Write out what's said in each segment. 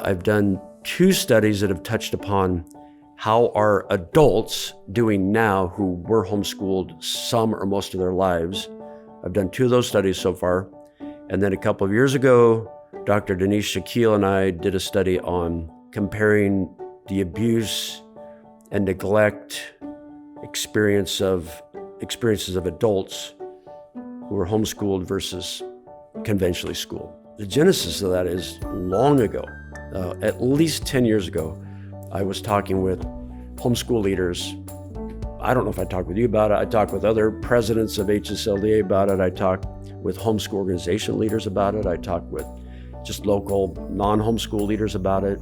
I've done 2 studies that have touched upon how are adults doing now who were homeschooled some or most of their lives. I've done 2 of those studies so far. And then a couple of years ago, Dr. Denise Shaquille and I did a study on comparing the abuse and neglect experiences of adults who were homeschooled versus conventionally schooled. The genesis of that is long ago, at least 10 years ago. I was talking with homeschool leaders. I don't know if I talked with you about it. I talked with other presidents of HSLDA about it. I talked with homeschool organization leaders about it. I talked with just local non-homeschool leaders about it.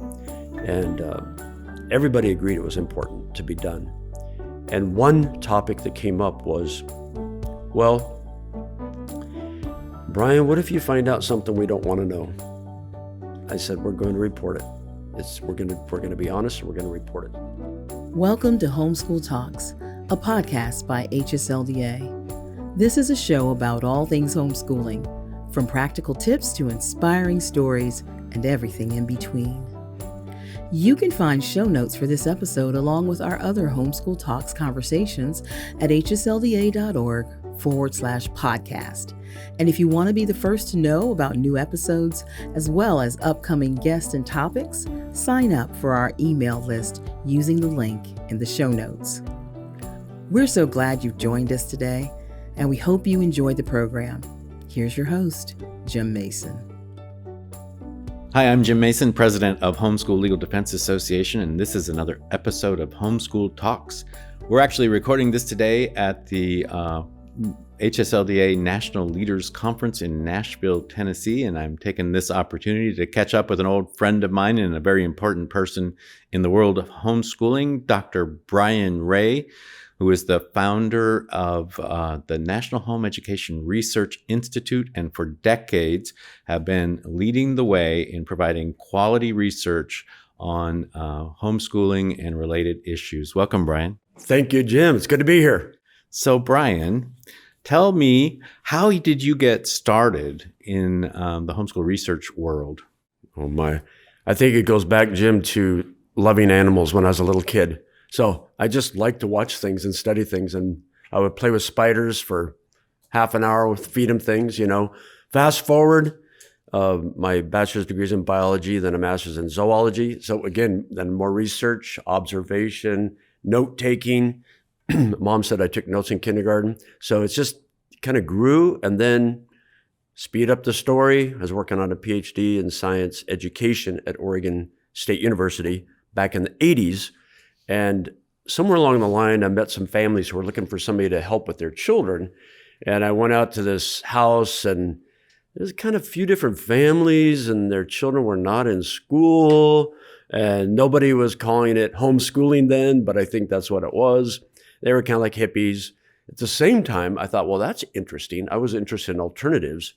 And everybody agreed it was important to be done. And one topic that came up was, well, Brian, what if you find out something we don't want to know? I said, we're going to report it. We're going to be honest, and we're going to report it. Welcome to Homeschool Talks, a podcast by HSLDA. This is a show about all things homeschooling, from practical tips to inspiring stories and everything in between. You can find show notes for this episode along with our other Homeschool Talks conversations at hslda.org/podcast. And if you want to be the first to know about new episodes, as well as upcoming guests and topics, sign up for our email list using the link in the show notes. We're so glad you've joined us today, and we hope you enjoyed the program. Here's your host, Jim Mason. Hi, I'm Jim Mason, president of Homeschool Legal Defense Association, and this is another episode of Homeschool Talks. We're actually recording this today at the HSLDA National Leaders Conference in Nashville, Tennessee, and I'm taking this opportunity to catch up with an old friend of mine and a very important person in the world of homeschooling, Dr. Brian Ray, who is the founder of the National Home Education Research Institute, and for decades have been leading the way in providing quality research on homeschooling and related issues. Welcome, Brian. Thank you, Jim. It's good to be here. So, Brian, tell me, how did you get started in the homeschool research world? Oh my. I think it goes back, Jim, to loving animals when I was a little kid. So I just liked to watch things and study things, and I would play with spiders for half an hour, feed them things, Fast forward, my bachelor's degree is in biology, then a master's in zoology. So again, then more research, observation, note-taking. Mom said I took notes in kindergarten. So it's just kind of grew, and then speed up the story. I was working on a PhD in science education at Oregon State University back in the 80s. And somewhere along the line, I met some families who were looking for somebody to help with their children. And I went out to this house, and there's kind of a few different families, and their children were not in school. And nobody was calling it homeschooling then, but I think that's what it was. They were kind of like hippies. At the same time, I thought, well, that's interesting. I was interested in alternatives,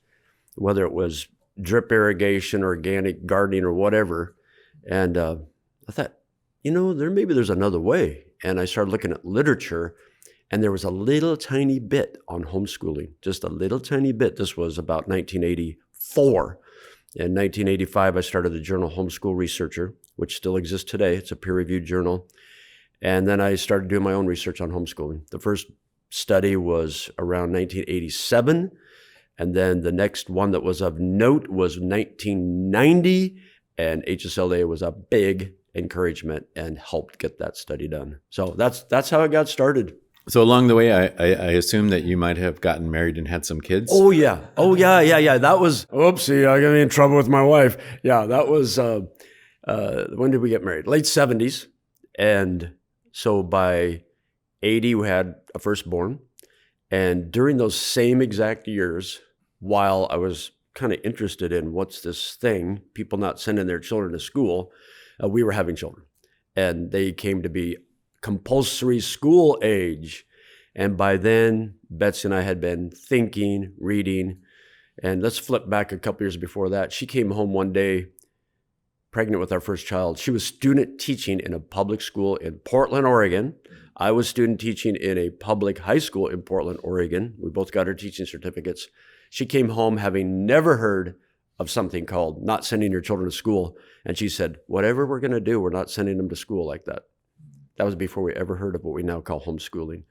whether it was drip irrigation, organic gardening, or whatever. And I thought, there's another way. And I started looking at literature, and there was a little tiny bit on homeschooling, just a little tiny bit. This was about 1984. In 1985, I started the journal Homeschool Researcher, which still exists today. It's a peer-reviewed journal. And then I started doing my own research on homeschooling. The first study was around 1987. And then the next one that was of note was 1990. And HSLDA was a big encouragement and helped get that study done. So that's how it got started. So along the way, I assume that you might have gotten married and had some kids? Oh, yeah. That was, oopsie, I got in trouble with my wife. Yeah, that was, when did we get married? Late 70s. And so by 80, we had a firstborn. And during those same exact years, while I was kind of interested in what's this thing, people not sending their children to school, we were having children. And they came to be compulsory school age. And by then, Betsy and I had been thinking, reading. And let's flip back a couple years before that. She came home one day pregnant with our first child. She was student teaching in a public school in Portland, Oregon. I was student teaching in a public high school in Portland, Oregon. We both got our teaching certificates. She came home having never heard of something called not sending your children to school. And she said, whatever we're going to do, we're not sending them to school like that. That was before we ever heard of what we now call homeschooling.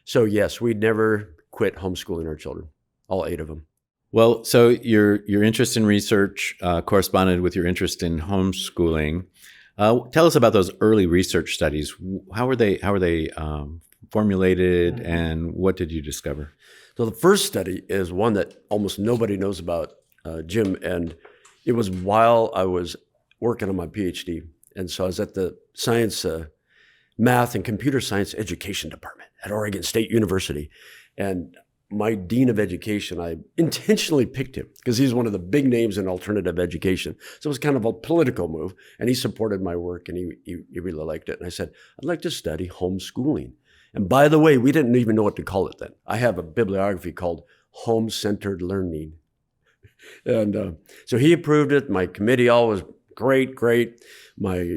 So yes, we never quit homeschooling our children, all 8 of them. Well, so your interest in research corresponded with your interest in homeschooling. Tell us about those early research studies. How were they formulated, and what did you discover? So the first study is one that almost nobody knows about, Jim, and it was while I was working on my PhD. And so I was at the science, math and computer science education department at Oregon State University. And my dean of education, I intentionally picked him because he's one of the big names in alternative education. So it was kind of a political move, and he supported my work, and he really liked it. And I said, I'd like to study homeschooling. And by the way, we didn't even know what to call it then. I have a bibliography called Home-Centered Learning. And so he approved it. My committee all was great. My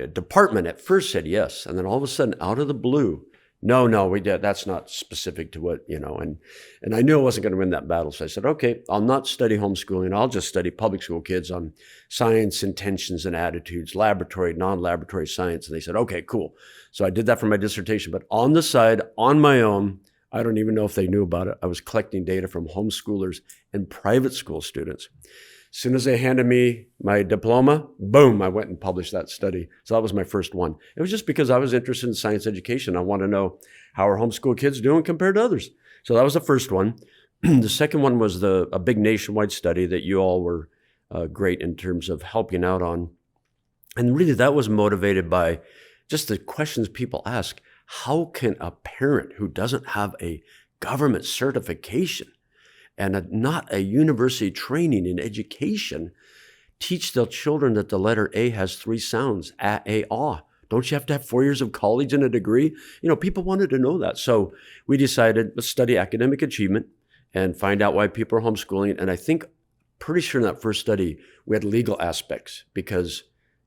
department at first said yes. And then all of a sudden, out of the blue, no, we did. That's not specific to what, and I knew I wasn't going to win that battle. So I said, okay, I'll not study homeschooling. I'll just study public school kids on science, intentions, and attitudes, laboratory, non-laboratory science. And they said, okay, cool. So I did that for my dissertation. But on the side, on my own, I don't even know if they knew about it, I was collecting data from homeschoolers and private school students. As soon as they handed me my diploma, boom, I went and published that study. So that was my first one. It was just because I was interested in science education. I want to know how are homeschool kids doing compared to others. So that was the first one. The second one was a big nationwide study that you all were great in terms of helping out on. And really that was motivated by just the questions people ask. How can a parent who doesn't have a government certification and not a university training in education teach their children that the letter A has 3 sounds, a, ah? Don't you have to have 4 years of college and a degree? People wanted to know that. So we decided, let's study academic achievement and find out why people are homeschooling. And I think, pretty sure in that first study, we had legal aspects because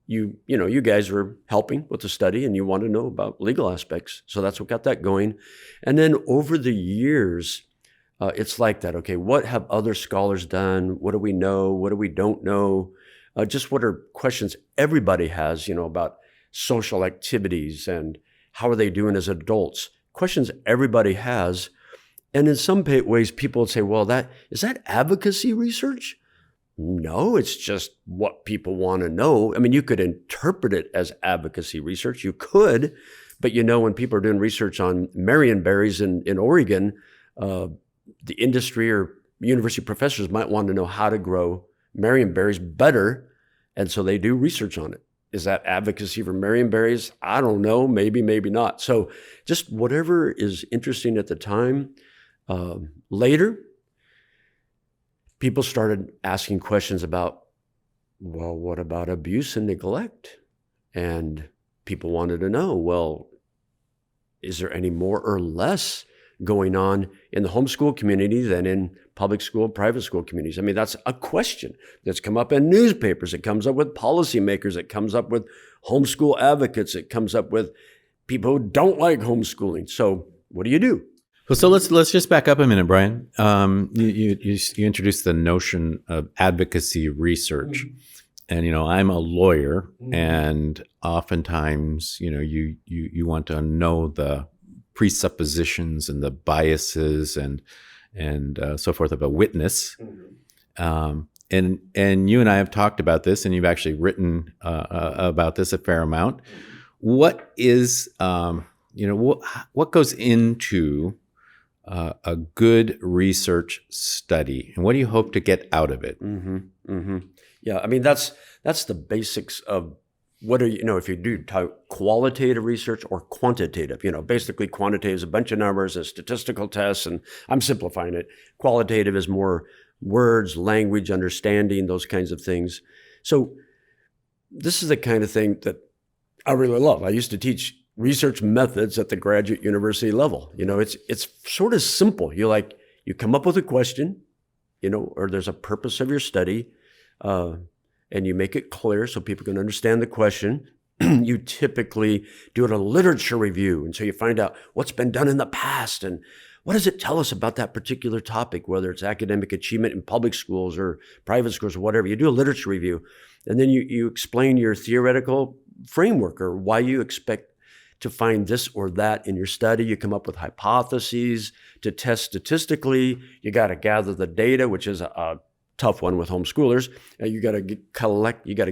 you guys were helping with the study and you want to know about legal aspects. So that's what got that going. And then over the years, it's like that. Okay, what have other scholars done? What do we know? What do we don't know? Just what are questions everybody has, about social activities and how are they doing as adults? Questions everybody has. And in some ways, people would say, well, is that advocacy research? No, it's just what people want to know. I mean, you could interpret it as advocacy research. You could, but when people are doing research on marionberries in Oregon, the industry or university professors might want to know how to grow marionberries better. And so they do research on it. Is that advocacy for marionberries? I don't know. Maybe, maybe not. So just whatever is interesting at the time. Later, people started asking questions about, well, what about abuse and neglect? And people wanted to know, well, is there any more or less going on in the homeschool community than in public school, private school communities? I mean, that's a question that's come up in newspapers. It comes up with policymakers. It comes up with homeschool advocates. It comes up with people who don't like homeschooling. So what do you do? Well, so let's just back up a minute, Brian. You introduced the notion of advocacy research, and I'm a lawyer, and oftentimes you want to know the presuppositions and the biases and so forth of a witness. And you and I have talked about this, and you've actually written about this a fair amount. What is what goes into a good research study, and what do you hope to get out of it? Yeah, I mean that's the basics of what are if you do qualitative research or quantitative. Basically quantitative is a bunch of numbers, a statistical tests, and I'm simplifying it. Qualitative is more words, language, understanding, those kinds of things. So this is the kind of thing that I really love. I used to teach research methods at the graduate university level. It's sort of simple. You come up with a question, or there's a purpose of your study, and you make it clear so people can understand the question. You typically do a literature review, and so you find out what's been done in the past and what does it tell us about that particular topic, whether it's academic achievement in public schools or private schools or whatever. You do a literature review, and then you explain your theoretical framework or why you expect to find this or that in your study. You come up with hypotheses to test statistically. You got to gather the data, which is a tough one with homeschoolers. You got to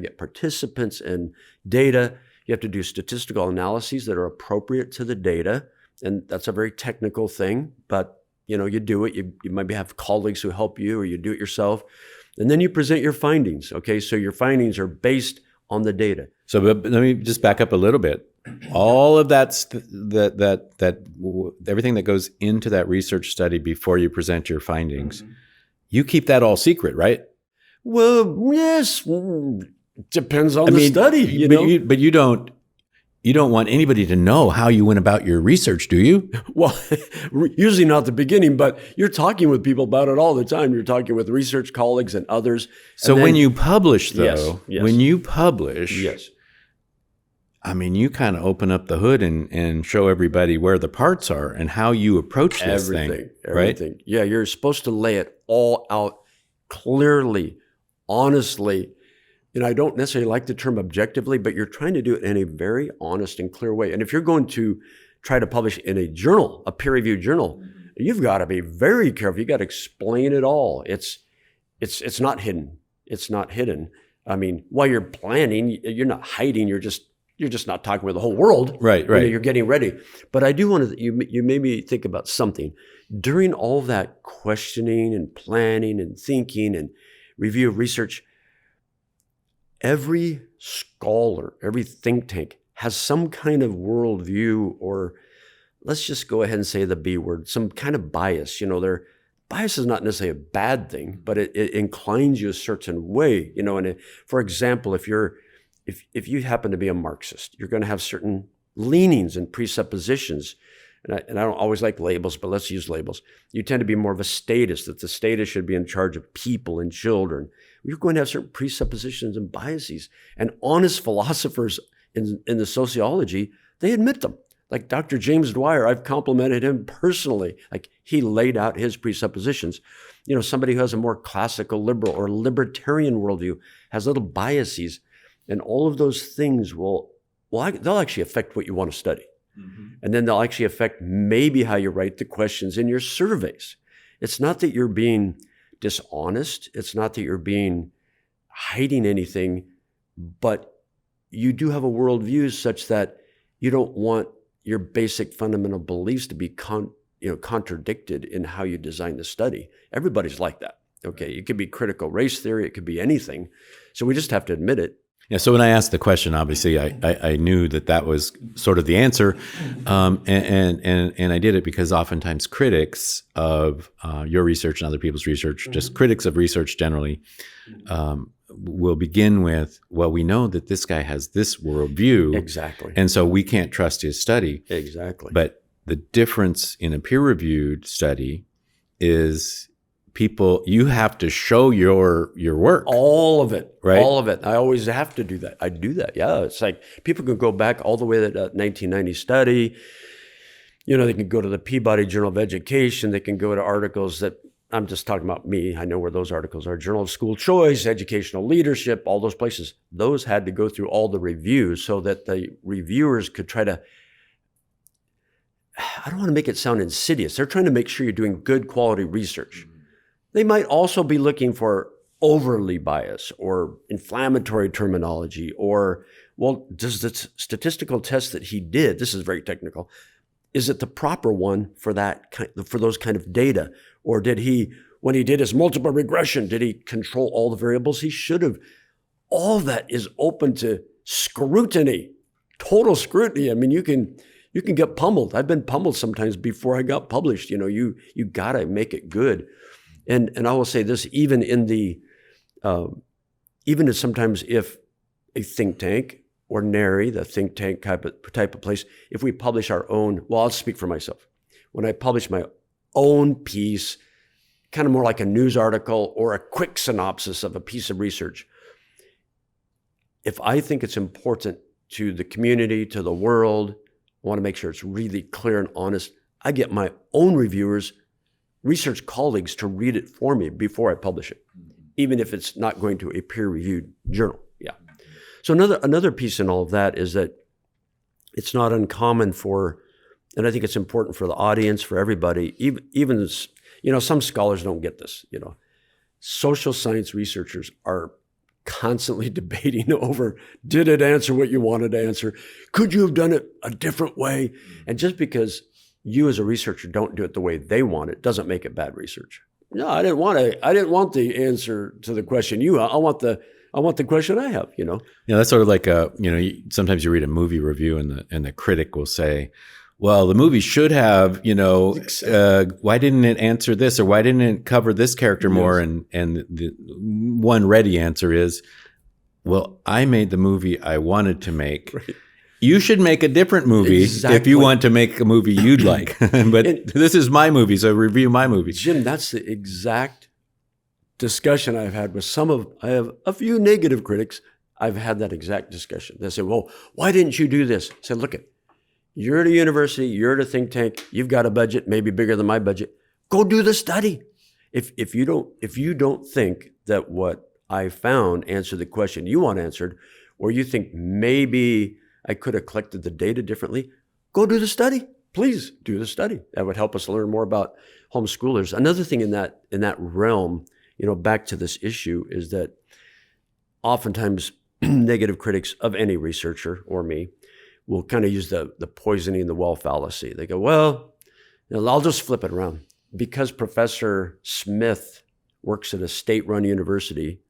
get participants and data. You have to do statistical analyses that are appropriate to the data. And that's a very technical thing, but you do it. You maybe have colleagues who help you, or you do it yourself. And then you present your findings. Okay, so your findings are based on the data. So let me just back up a little bit. All of that everything that goes into that research study before you present your findings, you keep that all secret, right? Well, yes, depends on the study. But you don't want anybody to know how you went about your research, do you? Well, usually not the beginning, but you're talking with people about it all the time. You're talking with research colleagues and others. So when you publish, though, yes. when you publish, yes. I mean, you kind of open up the hood and show everybody where the parts are and how you approach this thing, right? Yeah, you're supposed to lay it all out clearly, honestly. I don't necessarily like the term objectively, but you're trying to do it in a very honest and clear way. And if you're going to try to publish in a journal, a peer-reviewed journal, you've got to be very careful. You got to explain it all. It's not hidden. It's not hidden. I mean, while you're planning, you're not hiding. You're just not talking with the whole world. Right. You're getting ready. But I do want to. You made me think about something during all that questioning and planning and thinking and review of research. Every scholar, every think tank has some kind of worldview, or let's just go ahead and say the B word, some kind of bias. Their bias is not necessarily a bad thing, but it inclines you a certain way. And for example, if you happen to be a Marxist, you're going to have certain leanings and presuppositions. And I don't always like labels, but let's use labels. You tend to be more of a statist, that the statist should be in charge of people and children. You're going to have certain presuppositions and biases. And honest philosophers in the sociology, they admit them. Like Dr. James Dwyer, I've complimented him personally. Like he laid out his presuppositions. Somebody who has a more classical liberal or libertarian worldview has little biases. And all of those things they'll actually affect what you want to study. Mm-hmm. And then they'll actually affect maybe how you write the questions in your surveys. It's not that you're being dishonest. It's not that you're hiding anything, but you do have a worldview such that you don't want your basic fundamental beliefs to be contradicted in how you design the study. Everybody's like that. Okay, it could be critical race theory. It could be anything. So we just have to admit it. Yeah. So when I asked the question, obviously I knew that was sort of the answer, and I did it because oftentimes critics of your research and other people's research, just critics of research generally, will begin with, well, we know that this guy has this worldview, exactly, and so we can't trust his study, exactly. But the difference in a peer-reviewed study is, you have to show your work. All of it. Right? All of it. I always have to do that. I do that. Yeah. It's like people can go back all the way to that 1990 study. They can go to the Peabody Journal of Education. They can go to articles that, I'm just talking about me. I know where those articles are. Journal of School Choice, Educational Leadership, all those places. Those had to go through all the reviews so that the reviewers could try to, I don't want to make it sound insidious. They're trying to make sure you're doing good quality research. They might also be looking for overly biased or inflammatory terminology, or, well, does the statistical test that he did, this is very technical, is it the proper one for those kind of data? Or did he, when he did his multiple regression, did he control all the variables he should have? All that is open to scrutiny, total scrutiny. I mean, you can get pummeled. I've been pummeled sometimes before I got published. You got to make it good. And I will say this, even sometimes if a think tank, ordinary, the think tank type of place, if we publish our own, well, I'll speak for myself. When I publish my own piece, kind of more like a news article or a quick synopsis of a piece of research, if I think it's important to the community, to the world, I want to make sure it's really clear and honest, I get my own reviewers, research colleagues to read it for me before I publish it, even if it's not going to a peer-reviewed journal. Yeah. So another piece in all of that is that it's not uncommon for, and I think it's important for the audience, for everybody, even some scholars don't get this. Social science researchers are constantly debating over, did it answer what you wanted to answer? Could you have done it a different way? And just because you as a researcher don't do it the way they want it doesn't make it bad research. No, I didn't want the answer to the question I want the question I have, Yeah, that's sort of like sometimes you read a movie review and the critic will say, well, the movie should have, why didn't it answer this, or why didn't it cover this character more? And the one ready answer is, well, I made the movie I wanted to make. Right. You should make a different movie if you want to make a movie you'd like. But this is my movie, so review my movie. Jim, that's the exact discussion I've had with I have a few negative critics. I've had that exact discussion. They say, well, why didn't you do this? I said, look, you're at a university, you're at a think tank, you've got a budget, maybe bigger than my budget. Go do the study. If you don't think that what I found answered the question you want answered, or you think maybe I could have collected the data differently, go do the study. Please do the study. That would help us learn more about homeschoolers. Another thing in that realm, back to this issue, is that oftentimes negative critics of any researcher or me will kind of use the poisoning the well fallacy. They go, well, I'll just flip it around. Because Professor Smith works at a state-run university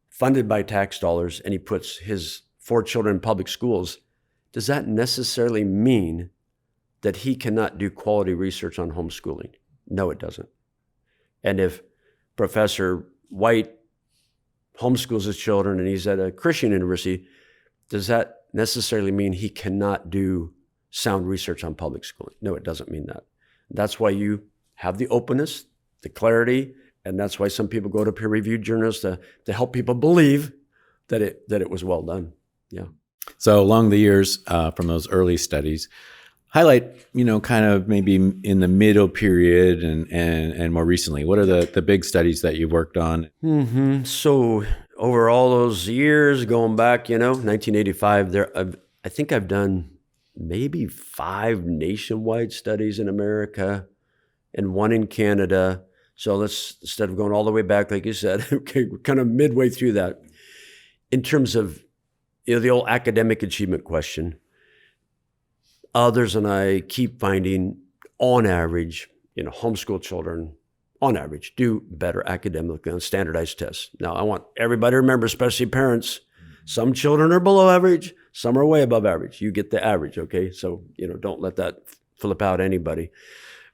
funded by tax dollars, and he puts his 4 children in public schools, does that necessarily mean that he cannot do quality research on homeschooling? No, it doesn't. And if Professor White homeschools his children and he's at a Christian university, does that necessarily mean he cannot do sound research on public schooling? No, it doesn't mean that. That's why you have the openness, the clarity, and that's why some people go to peer-reviewed journals to help people believe that it was well done. Yeah. So along the years from those early studies, highlight, kind of maybe in the middle period and more recently, what are the big studies that you've worked on? Mm-hmm. So over all those years, going back, 1985, I think I've done maybe 5 nationwide studies in America and 1 in Canada. So let's, instead of going all the way back, like you said, okay, we're kind of midway through that. In terms of the old academic achievement question, others and I keep finding, on average, homeschool children, on average, do better academically on standardized tests. Now, I want everybody to remember, especially parents, some children are below average, some are way above average. You get the average, okay? So, don't let that flip out anybody.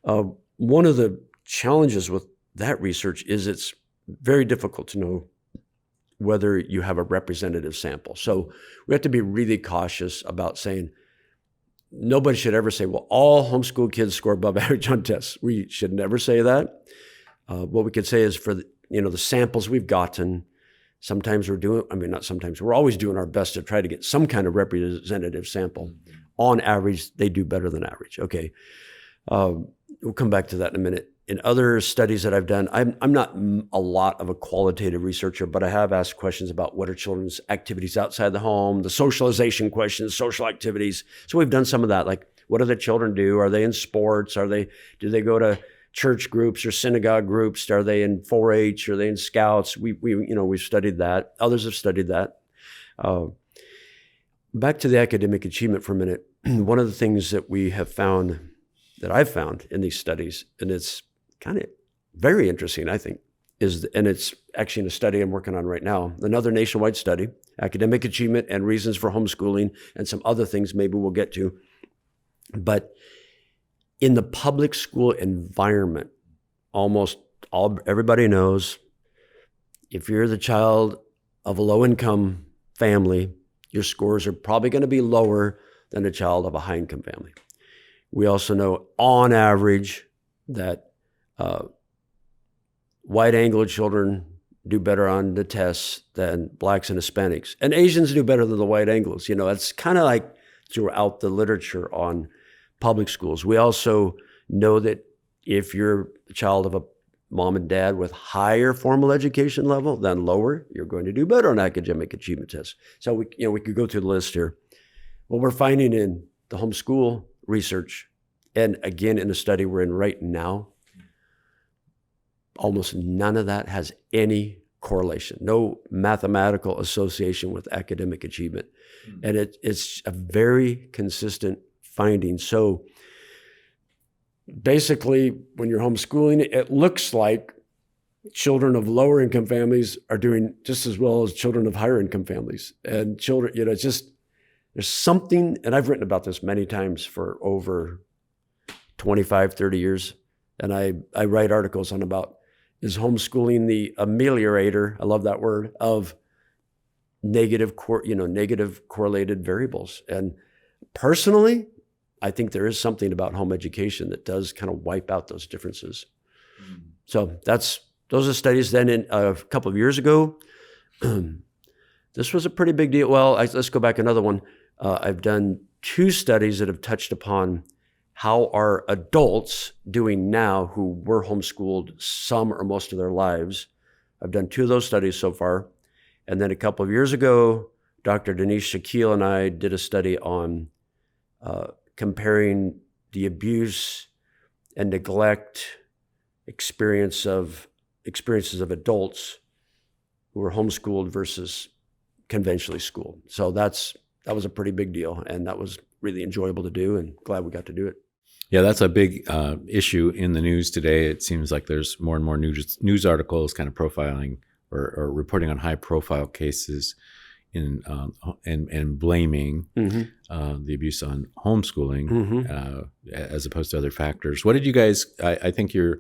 One of the challenges with that research is it's very difficult to know whether you have a representative sample. So we have to be really cautious about saying, nobody should ever say, well, all homeschool kids score above average on tests. We should never say that. What we could say is for the samples we've gotten, sometimes we're always doing our best to try to get some kind of representative sample. On average, they do better than average. Okay. We'll come back to that in a minute. In other studies that I've done, I'm not a lot of a qualitative researcher, but I have asked questions about what are children's activities outside the home, the socialization questions, social activities. So we've done some of that, like what do the children do? Are they in sports? Do they go to church groups or synagogue groups? Are they in 4-H? Are they in scouts? We've studied that. Others have studied that. Back to the academic achievement for a minute. One of the things that I've found in these studies, and it's kind of very interesting, I think, and it's actually in a study I'm working on right now, another nationwide study, academic achievement and reasons for homeschooling, and some other things maybe we'll get to. But in the public school environment, everybody knows if you're the child of a low-income family, your scores are probably going to be lower than a child of a high-income family. We also know, on average, that white Anglo children do better on the tests than blacks and Hispanics. And Asians do better than the white Anglos. It's kind of like throughout the literature on public schools. We also know that if you're a child of a mom and dad with higher formal education level than lower, you're going to do better on academic achievement tests. So we could go through the list here. What we're finding in the homeschool research, and again in the study we're in right now, almost none of that has any correlation, no mathematical association with academic achievement. And it's a very consistent finding. So basically, when you're homeschooling, it looks like children of lower income families are doing just as well as children of higher income families. And children, it's just, there's something, and I've written about this many times for over 25, 30 years. And I write articles on about, is homeschooling the ameliorator, I love that word, of negative correlated variables. And personally, I think there is something about home education that does kind of wipe out those differences. So those are studies. Then in a couple of years ago, this was a pretty big deal. Well, let's go back another one. I've done 2 studies that have touched upon how are adults doing now who were homeschooled some or most of their lives. I've done 2 of those studies so far. And then a couple of years ago, Dr. Denise Shaquille and I did a study on comparing the abuse and neglect experiences of adults who were homeschooled versus conventionally schooled. So that was a pretty big deal, and that was really enjoyable to do, and glad we got to do it. Yeah, that's a big issue in the news today. It seems like there's more and more news articles kind of profiling or reporting on high-profile cases and blaming the abuse on homeschooling as opposed to other factors. What did you guys? I think you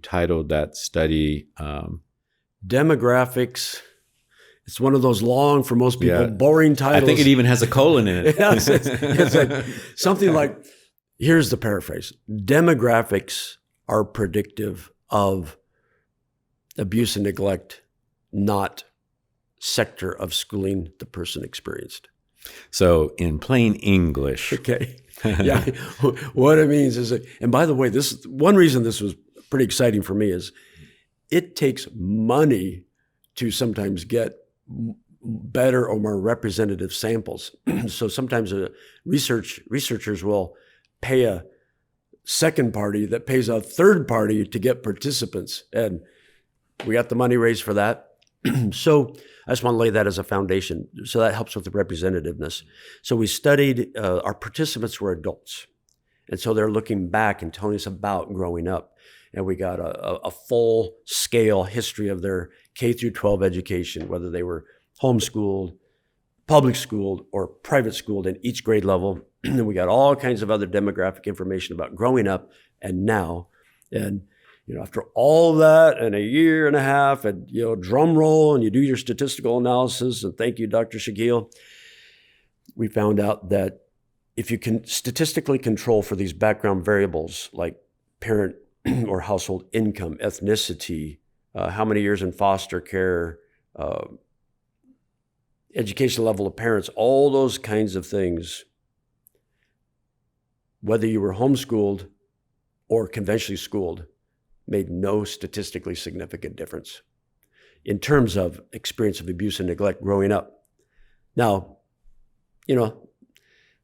titled that study Demographics. It's one of those long, for most people, boring titles. I think it even has a colon in it. Yes, it's like something like, here's the paraphrase: demographics are predictive of abuse and neglect, not sector of schooling the person experienced. So in plain English. Okay. Yeah. What it means is, and by the way, this one reason this was pretty exciting for me is it takes money to sometimes get better or more representative samples. So sometimes researchers will pay a second party that pays a third party to get participants. And we got the money raised for that. So I just want to lay that as a foundation. So that helps with the representativeness. So we studied, our participants were adults. And so they're looking back and telling us about growing up. And we got a full scale history of their K through 12 education, whether they were homeschooled, public schooled, or private schooled in each grade level. And we got all kinds of other demographic information about growing up and now. And after all that and a year and a half, and drum roll, and you do your statistical analysis, and thank you, Dr. Shaquille, we found out that if you can statistically control for these background variables like parent or household income, ethnicity, how many years in foster care, education level of parents, all those kinds of things, whether you were homeschooled or conventionally schooled, made no statistically significant difference in terms of experience of abuse and neglect growing up. Now,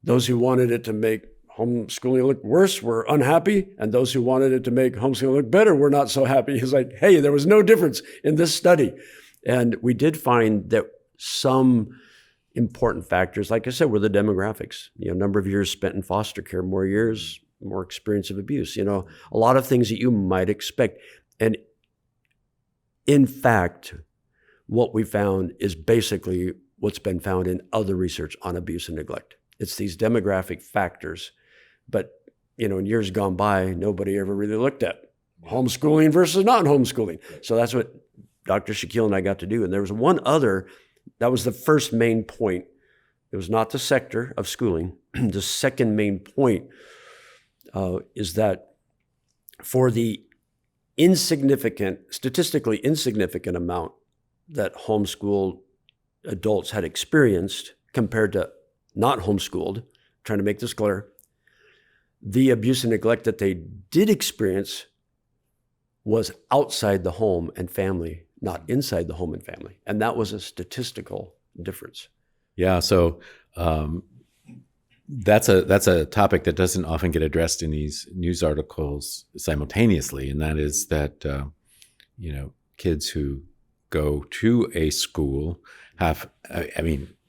those who wanted it to make homeschooling look worse were unhappy, and those who wanted it to make homeschooling look better were not so happy. It's like, hey, there was no difference in this study. And we did find that some important factors, like I said, were the demographics. Number of years spent in foster care, more years, more experience of abuse, a lot of things that you might expect. And in fact, what we found is basically what's been found in other research on abuse and neglect. It's these demographic factors. But, in years gone by, nobody ever really looked at homeschooling versus not homeschooling. So that's what Dr. Shaquille and I got to do. And there was one other, that was the first main point. It was not the sector of schooling. The second main point is that for the statistically insignificant amount that homeschooled adults had experienced compared to not homeschooled, trying to make this clear, the abuse and neglect that they did experience was outside the home and family, not inside the home and family. And that was a statistical difference. Yeah. So that's a topic that doesn't often get addressed in these news articles simultaneously. And that is that, kids who go to a school have,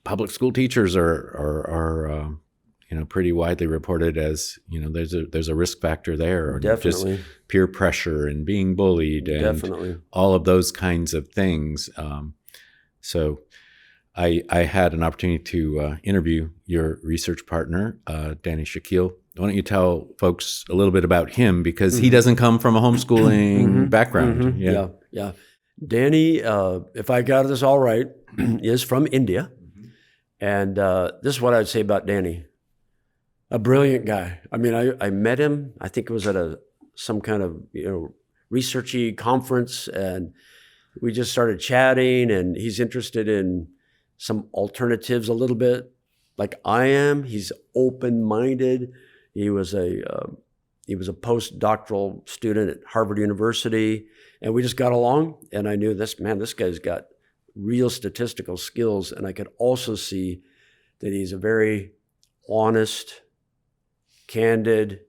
public school teachers are pretty widely reported as, there's a risk factor there, or Definitely. just peer pressure and being bullied and Definitely. all of those kinds of things. So I had an opportunity to interview your research partner, Danny Shaquille. Why don't you tell folks a little bit about him, because he doesn't come from a homeschooling background. Yeah. Danny, if I got this all right, is from India. And this is what I'd say about Danny. A brilliant guy. I mean, I met him, I think it was at some kind of, researchy conference, and we just started chatting, and he's interested in some alternatives a little bit like I am. He's open-minded. He was a postdoctoral student at Harvard University, and we just got along, and I knew this guy's got real statistical skills, and I could also see that he's a very honest, candid,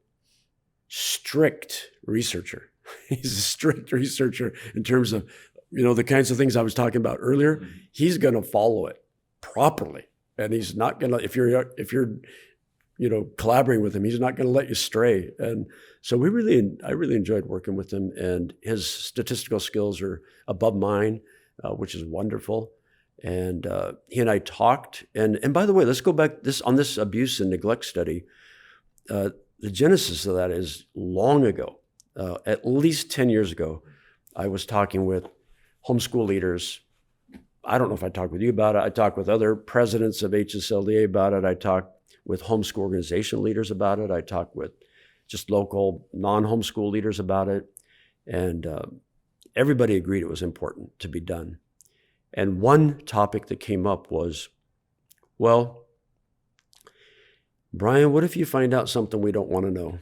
strict researcher. He's a strict researcher in terms of, the kinds of things I was talking about earlier. He's going to follow it properly, and he's not going to, if you're collaborating with him, he's not going to let you stray. And so I really enjoyed working with him, and his statistical skills are above mine, which is wonderful. And he and I talked, and by the way, let's go back on this abuse and neglect study. The genesis of that is long ago, at least 10 years ago. I was talking with homeschool leaders. I don't know if I talked with you about it. I talked with other presidents of HSLDA about it. I talked with homeschool organization leaders about it. I talked with just local non-homeschool leaders about it. And everybody agreed it was important to be done. And one topic that came up was, well, Brian, what if you find out something we don't want to know?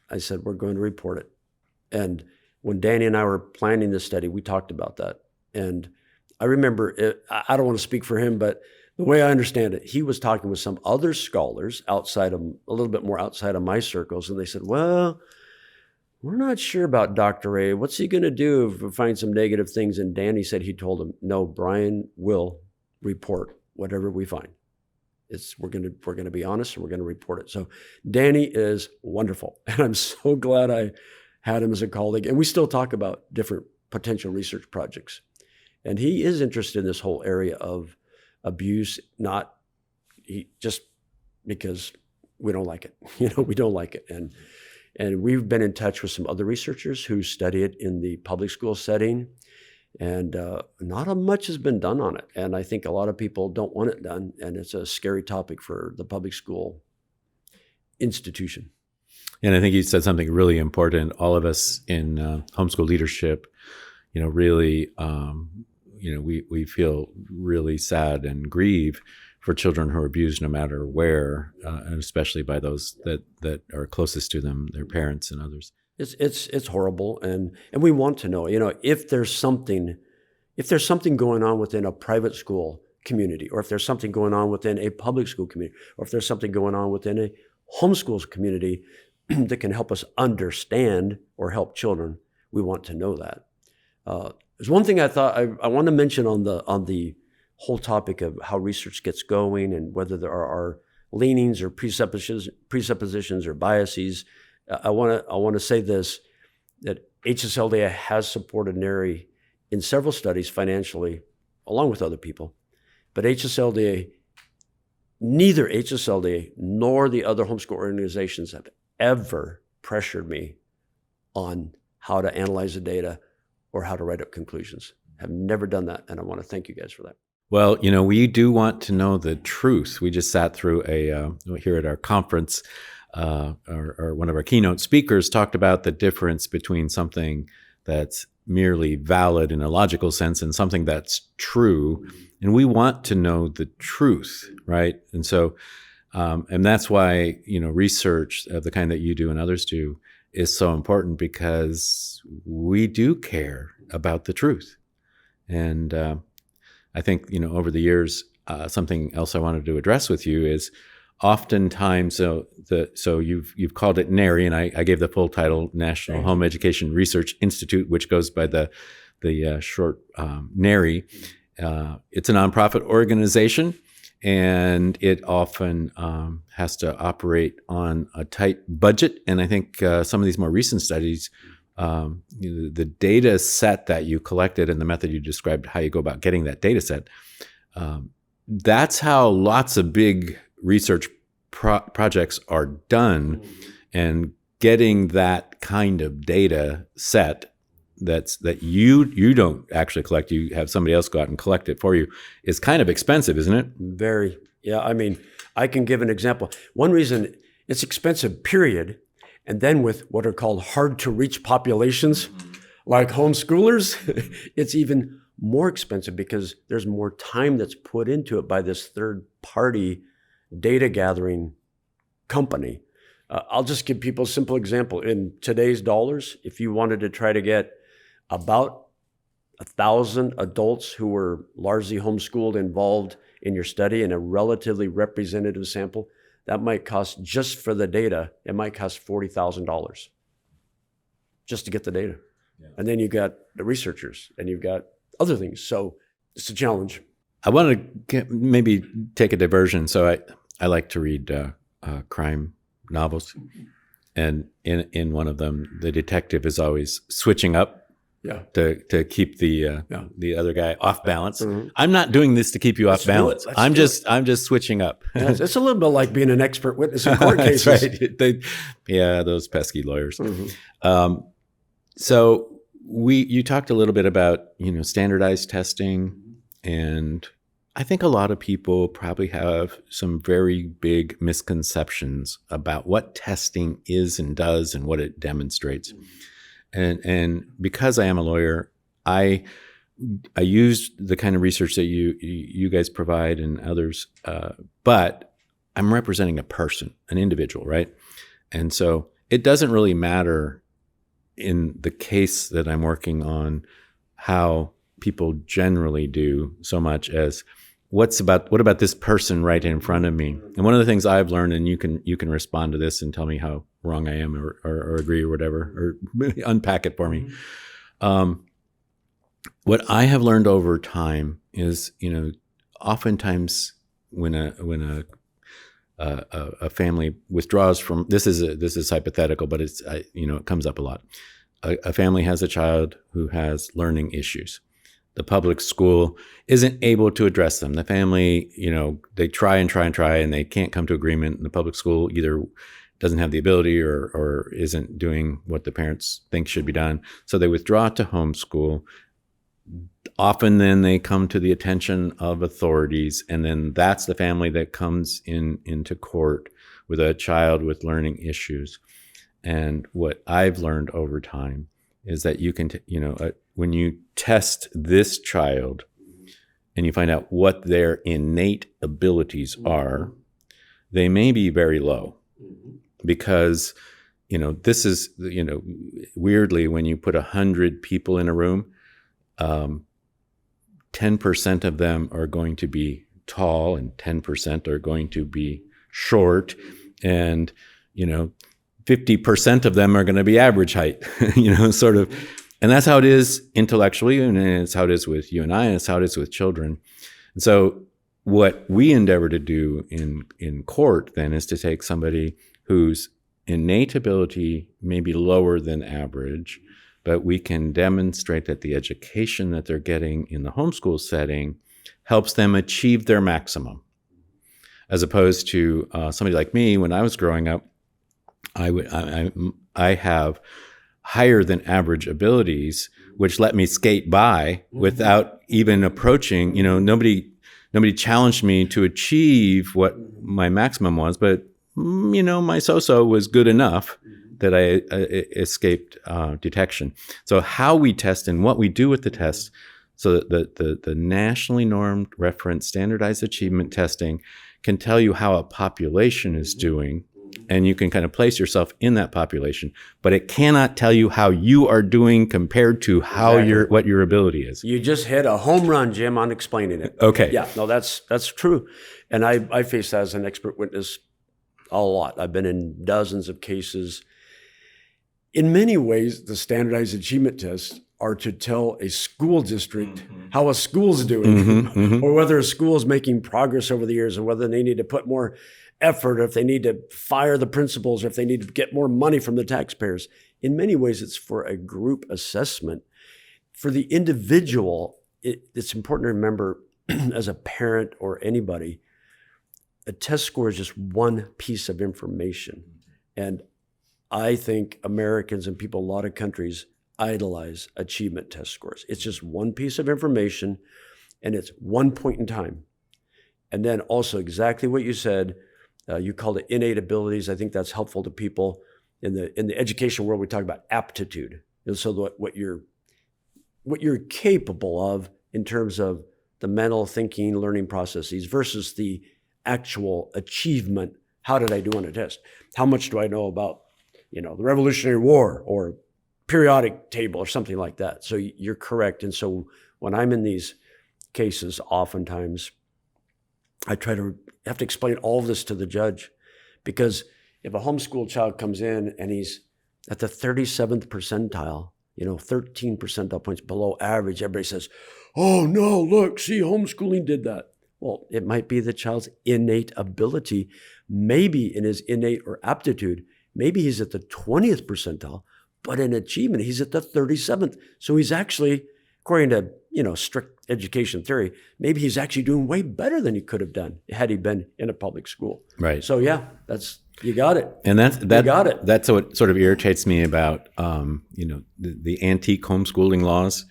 I said, we're going to report it. And when Danny and I were planning this study, we talked about that. And I remember, I don't want to speak for him, but the way I understand it, he was talking with some other scholars a little bit more outside of my circles. And they said, well, we're not sure about Dr. A. What's he going to do if we find some negative things? And Danny said he told him, no, Brian will report whatever we find. We're going to be honest, and we're going to report it. So Danny is wonderful. And I'm so glad I had him as a colleague. And we still talk about different potential research projects. And he is interested in this whole area of abuse, just because we don't like it. We don't like it. And we've been in touch with some other researchers who study it in the public school setting. And not much has been done on it. And I think a lot of people don't want it done. And it's a scary topic for the public school institution. And I think you said something really important. All of us in homeschool leadership, really, we feel really sad and grieve for children who are abused, no matter where, and especially by those that are closest to them, their parents and others. It's horrible, and we want to know, if there's something going on within a private school community, or if there's something going on within a public school community, or if there's something going on within a homeschool community that can help us understand or help children, we want to know that. There's one thing I thought I want to mention on the whole topic of how research gets going and whether there are leanings or presuppositions or biases. I want to say this, that HSLDA has supported NARI in several studies financially, along with other people. But neither HSLDA nor the other homeschool organizations have ever pressured me on how to analyze the data or how to write up conclusions. Have never done that, and I want to thank you guys for that. Well, we do want to know the truth. We just sat through here at our conference, or one of our keynote speakers talked about the difference between something that's merely valid in a logical sense and something that's true. And we want to know the truth, right? And so And that's why, research of the kind that you do and others do is so important, because we do care about the truth. And I think, over the years, something else I wanted to address with you is oftentimes, so you've called it NARI, and I gave the full title, National Home Education Research Institute, which goes by the short NARI. It's a nonprofit organization, and it often has to operate on a tight budget. And I think some of these more recent studies, the data set that you collected and the method you described, how you go about getting that data set, that's how lots of big research projects are done. And getting that kind of data set that you don't actually collect, you have somebody else go out and collect it for you, is kind of expensive, isn't it? Very. Yeah. I mean, I can give an example. One reason it's expensive, period. And then with what are called hard to reach populations, like homeschoolers, it's even more expensive because there's more time that's put into it by this third party data gathering company. I'll just give people a simple example. In today's dollars, if you wanted to try to get about 1,000 adults who were largely homeschooled involved in your study in a relatively representative sample, that might cost, just for the data, it might cost $40,000 just to get the data. Yeah. And then you've got the researchers and you've got other things. So it's a challenge. I want to maybe take a diversion. So I like to read crime novels. And in one of them, the detective is always switching up to keep the other guy off balance. Mm-hmm. I'm not doing this to keep you off balance. I'm just switching up. It's a little bit like being an expert witness in court cases. That's right. Those pesky lawyers. Mm-hmm. So you talked a little bit about standardized testing, and I think a lot of people probably have some very big misconceptions about what testing is and does and what it demonstrates. And because I am a lawyer, I used the kind of research that you guys provide and others, but I'm representing a person, an individual, right? And so it doesn't really matter in the case that I'm working on how people generally do, so much as what about this person right in front of me? And one of the things I've learned, and you can respond to this and tell me how wrong I am or agree or whatever, or unpack it for me. What I have learned over time is, oftentimes when a family withdraws from, this is hypothetical, but it's it comes up a lot. A family has a child who has learning issues. The public school isn't able to address them. The family, they try and they can't come to agreement. And the public school either doesn't have the ability or isn't doing what the parents think should be done. So they withdraw to homeschool. Often then they come to the attention of authorities, and then that's the family that comes into court with a child with learning issues. And what I've learned over time is that you can, when you test this child and you find out what their innate abilities are, they may be very low, because, this is, weirdly, when you put 100 people in a room, 10% of them are going to be tall and 10% are going to be short, and 50% of them are going to be average height, sort of. And that's how it is intellectually, and it's how it is with you and I, and it's how it is with children. And so what we endeavor to do in court then is to take somebody whose innate ability may be lower than average, but we can demonstrate that the education that they're getting in the homeschool setting helps them achieve their maximum. As opposed to somebody like me, when I was growing up, I have higher than average abilities, which let me skate by without even approaching. Nobody challenged me to achieve what my maximum was, but my so-so was good enough that I escaped detection. So how we test and what we do with the tests So the nationally normed reference standardized achievement testing can tell you how a population is doing, and you can kind of place yourself in that population, but it cannot tell you how you are doing compared to how what your ability is. You just hit a home run, Jim, on explaining it. Okay. Yeah, no, that's true. And I face that as an expert witness a lot. I've been in dozens of cases. In many ways, the standardized achievement tests are to tell a school district how a school's doing, or whether a school is making progress over the years, and whether they need to put more effort, or if they need to fire the principals, or if they need to get more money from the taxpayers. In many ways, it's for a group assessment. For the individual, it's important to remember as a parent or anybody, a test score is just one piece of information. And I think Americans and people in a lot of countries idolize achievement test scores. It's just one piece of information, and it's one point in time. And then also exactly what you said, you called it innate abilities. I think that's helpful to people. In the education world, we talk about aptitude. And so what you're capable of in terms of the mental thinking, learning processes versus the actual achievement. How did I do on a test? How much do I know about, the Revolutionary War or periodic table or something like that? So you're correct. And so when I'm in these cases, oftentimes I have to explain all of this to the judge, because if a homeschool child comes in and he's at the 37th percentile, 13 percentile points below average, everybody says, oh no, look, see, homeschooling did that. Well, it might be the child's innate ability, maybe in his innate or aptitude, maybe he's at the 20th percentile, but in achievement, he's at the 37th. So he's actually, according to, strict education theory, maybe he's actually doing way better than he could have done had he been in a public school. Right. So yeah, you got it. And you got it. That's what sort of irritates me about, the antique homeschooling laws.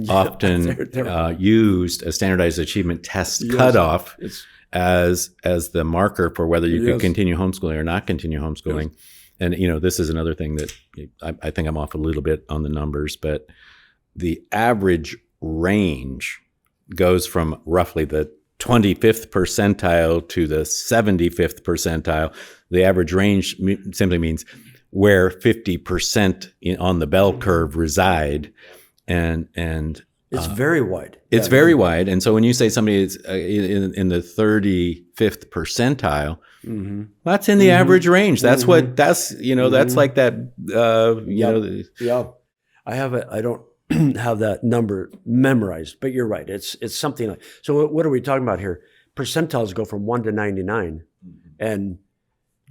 Often used a standardized achievement test cutoff as the marker for whether you could continue homeschooling or not continue homeschooling. Yes. And, this is another thing that I think I'm off a little bit on the numbers, but the average range goes from roughly the 25th percentile to the 75th percentile. The average range simply means where 50% on the bell curve reside. And it's very wide. It's very wide. And so when you say somebody is in the 35th percentile, that's in the average range. That's that's like that, Yeah. I don't have that number memorized, but you're right. It's something like, so what are we talking about here? Percentiles go from 1 to 99. And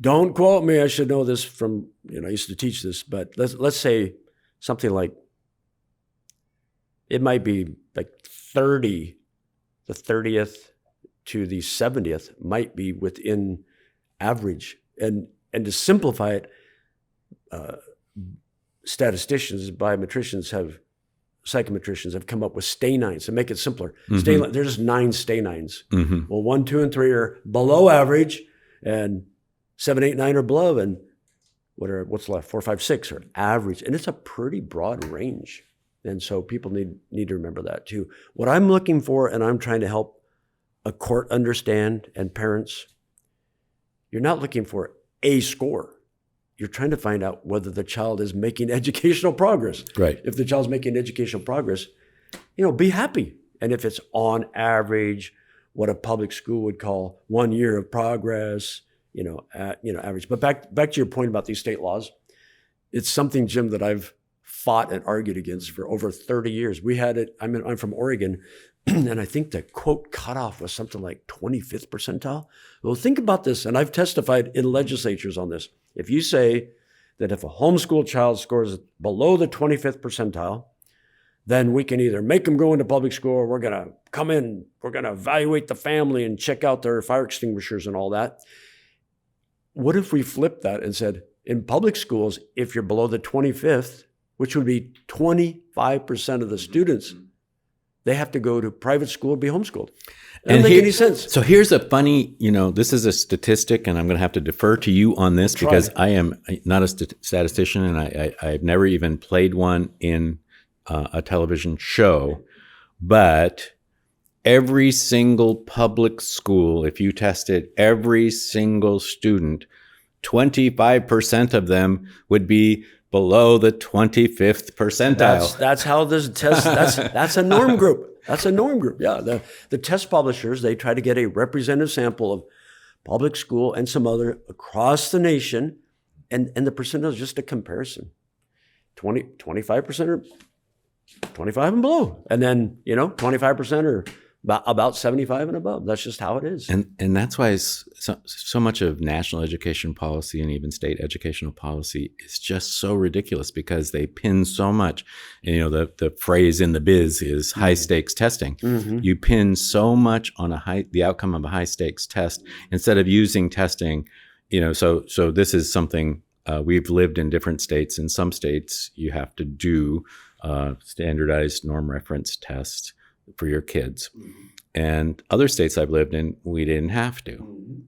don't quote me, I should know this from, I used to teach this, but let's say something like, it might be like 30, the 30th to the 70th might be within average. And to simplify it, statisticians, psychometricians have come up with stay nines to make it simpler. There's just 9 stay nines. Well, 1, 2, and 3 are below average, and 7, 8, 9 are below, and what's left? 4, 5, 6 are average. And it's a pretty broad range. And so people need to remember that too. What I'm looking for, and I'm trying to help a court understand, and parents, you're not looking for a score. You're trying to find out whether the child is making educational progress. Right. If the child's making educational progress, be happy. And if it's on average, what a public school would call 1 year of progress, average. But back to your point about these state laws, it's something, Jim, that I've fought and argued against for over 30 years. We had it, I'm from Oregon, and I think the quote cutoff was something like 25th percentile. Well, think about this, and I've testified in legislatures on this. If you say that if a homeschool child scores below the 25th percentile, then we can either make them go into public school, or we're going to come in, we're going to evaluate the family and check out their fire extinguishers and all that. What if we flipped that and said, in public schools, if you're below the 25th, which would be 25% of the students, they have to go to private school or be homeschooled. It doesn't make any sense. So here's a funny, this is a statistic, and I'm going to have to defer to you on this because I am not a statistician, and I've never even played one in a television show. But every single public school, if you tested every single student, 25% of them would be below the 25th percentile. That's how this test, that's a norm group. That's a norm group. Yeah. The test publishers, they try to get a representative sample of public school and some other across the nation. And the percentile is just a comparison. 25% or 25 and below. And then, 25% are about 75 and above. That's just how it is. And that's why so much of national education policy and even state educational policy is just so ridiculous, because they pin so much. And, the phrase in the biz is high stakes testing. Mm-hmm. You pin so much on the outcome of a high stakes test instead of using testing. So this is something we've lived in different states. In some states, you have to do standardized norm reference tests for your kids. And other states I've lived in, we didn't have to.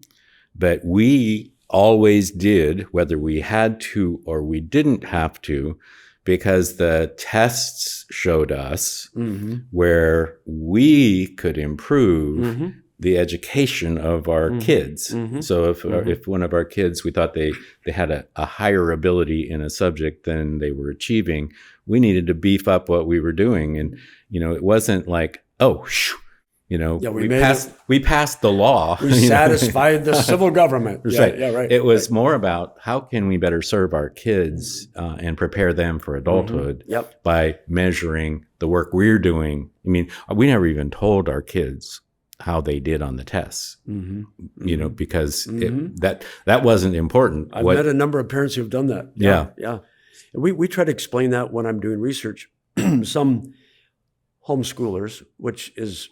But we always did, whether we had to or we didn't have to, because the tests showed us where we could improve the education of our kids. So if one of our kids, we thought they had a higher ability in a subject than they were achieving, we needed to beef up what we were doing. And, it wasn't like, we passed the law. We satisfied the civil government. Right. It was more about how can we better serve our kids and prepare them for adulthood by measuring the work we're doing. I mean, we never even told our kids how they did on the tests, because that wasn't important. I've met a number of parents who've done that. Yeah. We try to explain that when I'm doing research. Some homeschoolers, which is,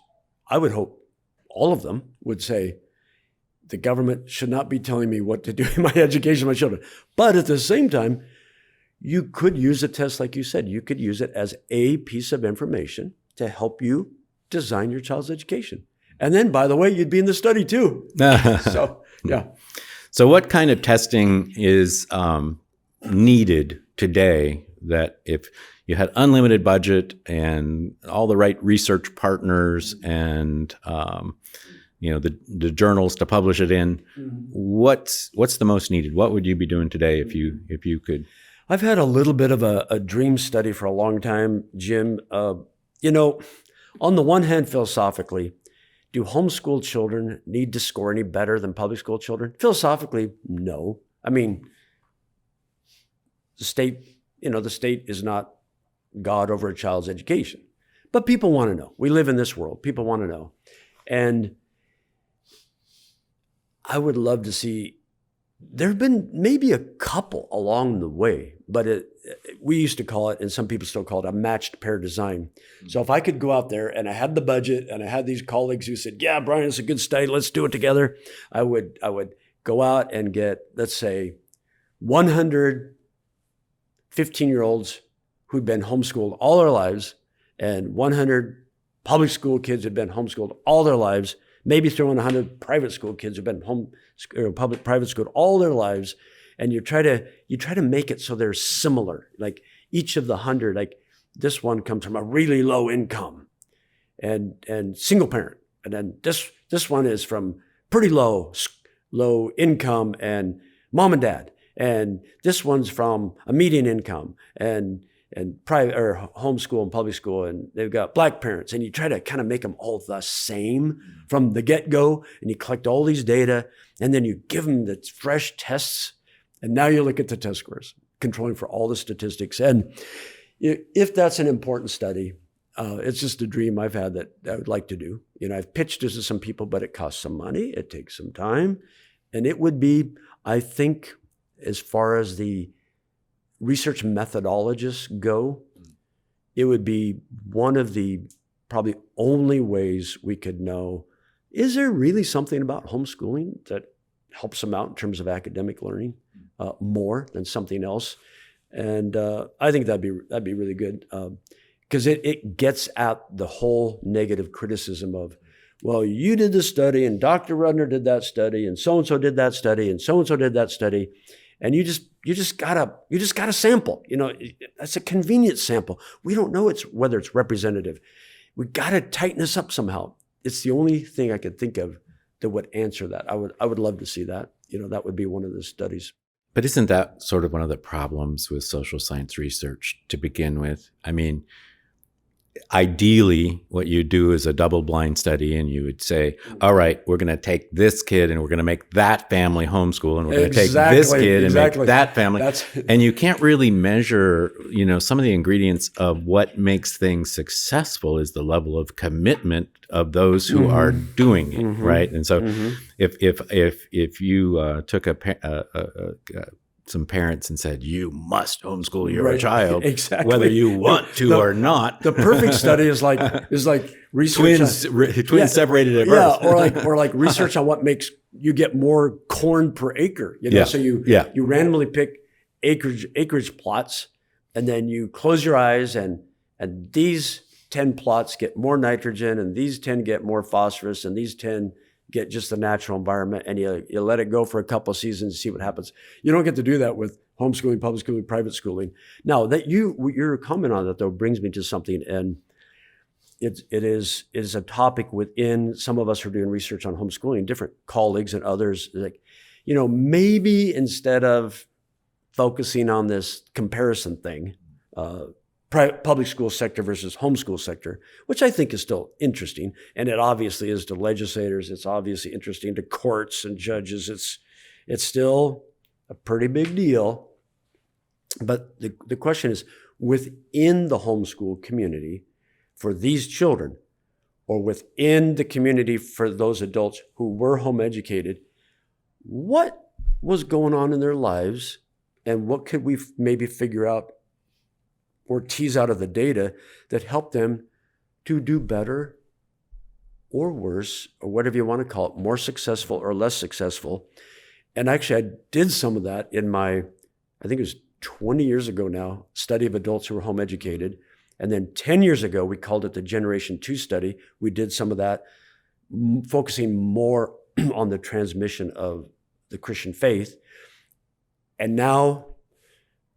I would hope all of them would say, the government should not be telling me what to do in my education of my children. But at the same time, you could use a test, like you said. You could use it as a piece of information to help you design your child's education. And then, by the way, you'd be in the study too. So, yeah. So what kind of testing is needed today that if you had unlimited budget and all the right research partners and the journals to publish it in, what's the most needed? What would you be doing today if you could? I've had a little bit of a dream study for a long time, Jim. On the one hand, philosophically, do homeschool children need to score any better than public school children? Philosophically, no. I mean, the state is not God over a child's education. But people want to know. We live in this world. People want to know. And I would love to see, there have been maybe a couple along the way, but we used to call it, and some people still call it, a matched pair design. So if I could go out there and I had the budget and I had these colleagues who said, yeah, Brian, it's a good study, let's do it together. I would go out and get, let's say, 100 15-year-olds who'd been homeschooled all their lives and 100 public school kids who'd been homeschooled all their lives, maybe throw in 100 private school kids who've been private schooled all their lives, and you try to make it so they're similar. Like each of the 100, like this one comes from a really low income and single parent, and then this one is from pretty low income and mom and dad, and this one's from a median income and private or homeschool and public school, and they've got black parents, and you try to kind of make them all the same from the get-go, and you collect all these data, and then you give them the fresh tests, and now you look at the test scores, controlling for all the statistics. And if that's an important study, it's just a dream I've had that I would like to do. I've pitched this to some people, but it costs some money, it takes some time, and it would be, I think, as far as the research methodologists go, it would be one of the probably only ways we could know, is there really something about homeschooling that helps them out in terms of academic learning more than something else? And I think that'd be really good because it gets at the whole negative criticism of, well, you did this study and Dr. Rudner did that study and so-and-so did that study and so-and-so did that study. And you just gotta sample. That's a convenient sample. We don't know whether it's representative. we got to tighten this up somehow. It's the only thing I could think of that would answer that. I would love to see that. That would be one of the studies. But isn't that sort of one of the problems with social science research to begin with? I mean, ideally, what you do is a double-blind study, and you would say, all right, we're going to take this kid and we're going to make that family homeschool, and we're going to take this kid and make that family. And you can't really measure, some of the ingredients of what makes things successful is the level of commitment of those who are doing it, right? And so if you took some parents and said, you must homeschool your child, whether you want to or not. The perfect study is like research twins separated at birth. Yeah, or like research on what makes you get more corn per acre. So you randomly pick acreage plots, and then you close your eyes, and these 10 plots get more nitrogen, and these 10 get more phosphorus, and these 10 get just the natural environment, and you let it go for a couple of seasons and see what happens. You don't get to do that with homeschooling, public schooling, private schooling. Now, that your comment on that, though, brings me to something, and it is a topic within some of us who are doing research on homeschooling, different colleagues and others. Like, maybe instead of focusing on this comparison thing, public school sector versus homeschool sector, which I think is still interesting. And it obviously is to legislators. It's obviously interesting to courts and judges. It's still a pretty big deal. But the question is, within the homeschool community for these children, or within the community for those adults who were home educated, what was going on in their lives, and what could we maybe figure out or tease out of the data that help them to do better or worse, or whatever you want to call it, more successful or less successful. And actually, I did some of that in my, I think it was 20 years ago now, study of adults who were home educated. And then 10 years ago, we called it the Generation 2 study. We did some of that, focusing more on the transmission of the Christian faith. And now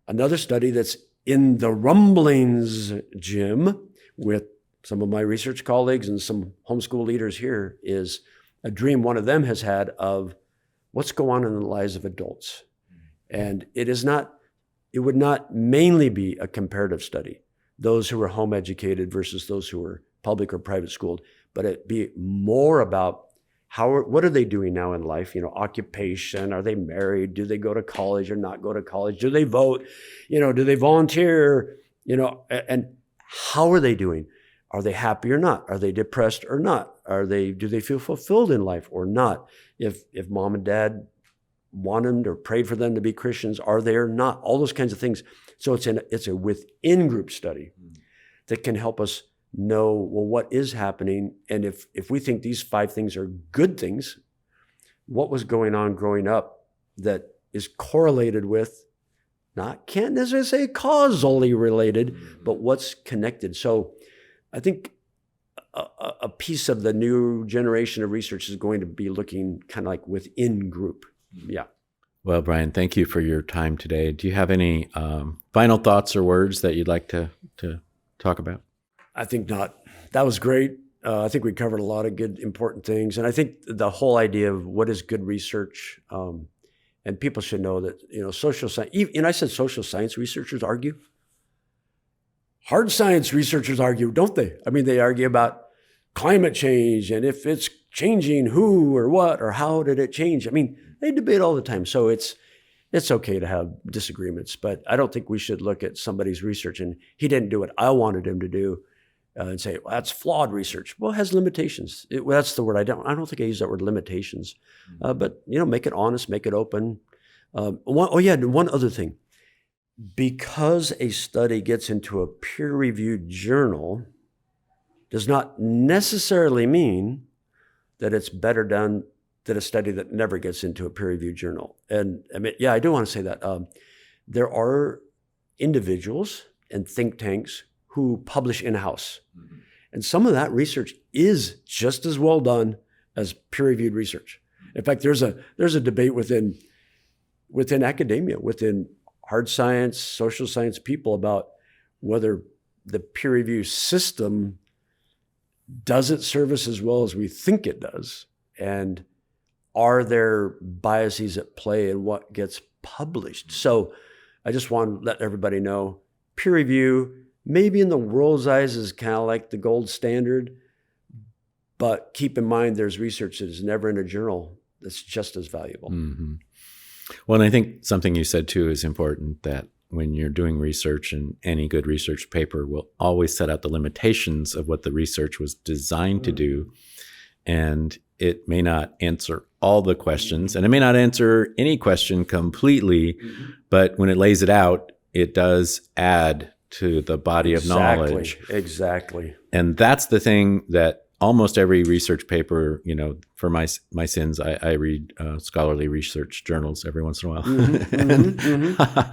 another study that's in the rumblings, Jim, with some of my research colleagues and some homeschool leaders here, is a dream one of them has had of what's going on in the lives of adults. And it would not mainly be a comparative study, those who were home educated versus those who were public or private schooled, but it'd be more about what are they doing now in life? Occupation, are they married? Do they go to college or not go to college? Do they vote? Do they volunteer? And how are they doing? Are they happy or not? Are they depressed or not? Do they feel fulfilled in life or not? If mom and dad wanted or prayed for them to be Christians, are they or not? All those kinds of things. So it's a within group study that can help us know, well, what is happening? And if we think these 5 things are good things, what was going on growing up that is correlated with, can't necessarily say causally related, but what's connected. So I think a piece of the new generation of research is going to be looking kind of like within group. Yeah. Well, Brian, thank you for your time today. Do you have any final thoughts or words that you'd like to talk about? I think not. That was great. I think we covered a lot of good, important things. And I think the whole idea of what is good research, and people should know that, social science, and I said social science researchers argue. Hard science researchers argue, don't they? I mean, they argue about climate change and if it's changing, who or what or how did it change? I mean, they debate all the time. So it's okay to have disagreements, but I don't think we should look at somebody's research and he didn't do what I wanted him to do. And say, well, that's flawed research. Well, it has limitations. That's the word. I don't think I use that word, limitations. But make it honest, make it open. One other thing. Because a study gets into a peer-reviewed journal does not necessarily mean that it's better done than a study that never gets into a peer-reviewed journal. And I mean, I do want to say that there are individuals and think tanks who publish in-house. Mm-hmm. And some of that research is just as well done as peer-reviewed research. In fact, there's a debate within academia, within hard science, social science people about whether the peer review system does it serve us as well as we think it does? And are there biases at play in what gets published? So I just want to let everybody know, peer review, maybe in the world's eyes is kind of like the gold standard, but keep in mind there's research that is never in a journal that's just as valuable. Mm-hmm. Well, and I think something you said too is important, that when you're doing research, and any good research paper will always set out the limitations of what the research was designed to do. And it may not answer all the questions, and it may not answer any question completely, but when it lays it out, it does add to the body of knowledge. Exactly. And that's the thing that almost every research paper, for my sins, I read scholarly research journals every once in a while.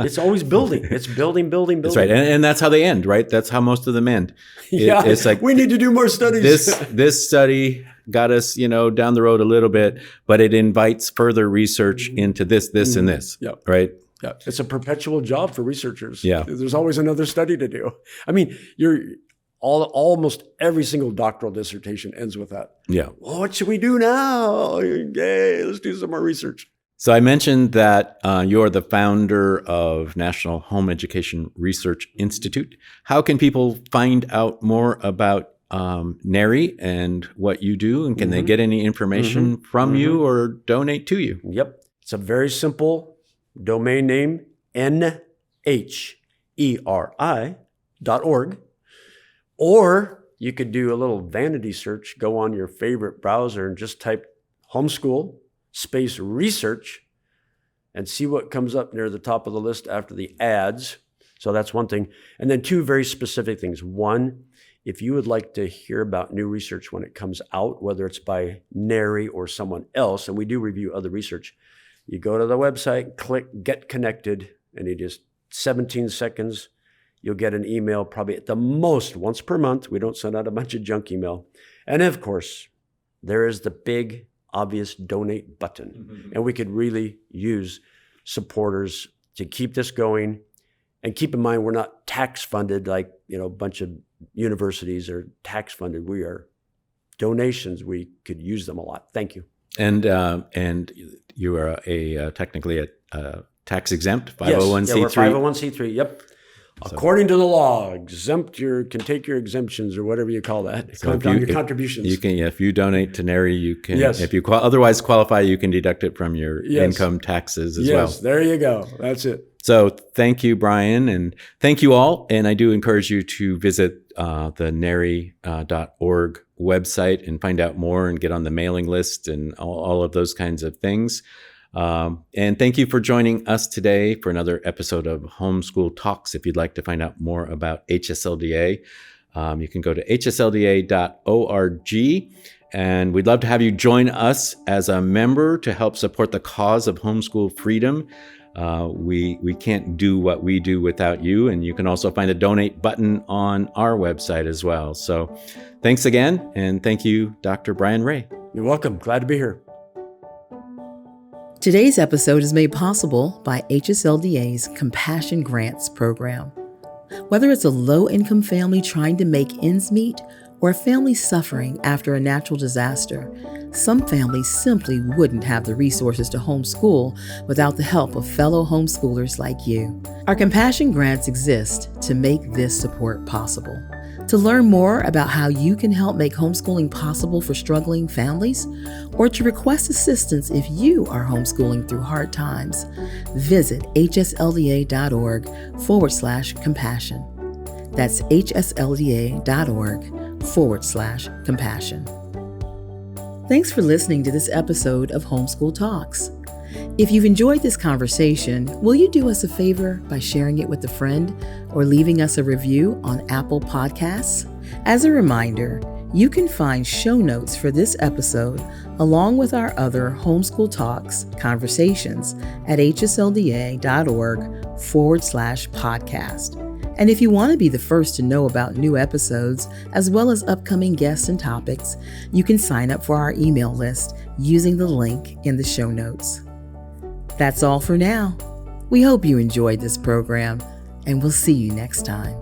It's always building. It's building. That's right. And that's how they end, right? That's how most of them end. It's like, we need to do more studies. This study got us, down the road a little bit, but it invites further research into this, and this, right? Yeah, it's a perpetual job for researchers. Yeah. There's always another study to do. I mean, almost every single doctoral dissertation ends with that. Yeah. Well, what should we do now? Yay, let's do some more research. So I mentioned that you're the founder of National Home Education Research Institute. How can people find out more about NARI and what you do? And can they get any information from you or donate to you? Yep. It's a very simple domain name, NHERI.org. Or you could do a little vanity search, go on your favorite browser and just type homeschool space research and see what comes up near the top of the list after the ads. So that's one thing. And then two very specific things. One, if you would like to hear about new research when it comes out, whether it's by NARI or someone else, and we do review other research, you go to the website, click Get Connected, and in just 17 seconds, you'll get an email probably at the most once per month. We don't send out a bunch of junk email. And of course, there is the big, obvious donate button. And we could really use supporters to keep this going. And keep in mind, we're not tax funded like, a bunch of universities are tax funded. We are donations. We could use them a lot. Thank you. And you are technically a tax exempt 501c3. Yes, we're 501c3. Yep. According to the law, can take your exemptions or whatever you call that. So your contributions. You can, if you donate to NARI, you can. Yes. If you otherwise qualify, you can deduct it from your income taxes as well. Yes, there you go. That's it. So thank you, Brian, and thank you all. And I do encourage you to visit the NARI.org website and find out more and get on the mailing list and all of those kinds of things. And thank you for joining us today for another episode of Homeschool Talks. If you'd like to find out more about HSLDA, you can go to hslda.org. And we'd love to have you join us as a member to help support the cause of homeschool freedom. We can't do what we do without you. And you can also find a donate button on our website as well. So thanks again. And thank you, Dr. Brian Ray. You're welcome. Glad to be here. Today's episode is made possible by HSLDA's Compassion Grants program. Whether it's a low-income family trying to make ends meet or a family suffering after a natural disaster, some families simply wouldn't have the resources to homeschool without the help of fellow homeschoolers like you. Our Compassion Grants exist to make this support possible. To learn more about how you can help make homeschooling possible for struggling families, or to request assistance if you are homeschooling through hard times, visit hslda.org/compassion. That's hslda.org/compassion. Thanks for listening to this episode of Homeschool Talks. If you've enjoyed this conversation, will you do us a favor by sharing it with a friend or leaving us a review on Apple Podcasts? As a reminder, you can find show notes for this episode along with our other Homeschool Talks conversations at hslda.org/podcast. And if you want to be the first to know about new episodes, as well as upcoming guests and topics, you can sign up for our email list using the link in the show notes. That's all for now. We hope you enjoyed this program, and we'll see you next time.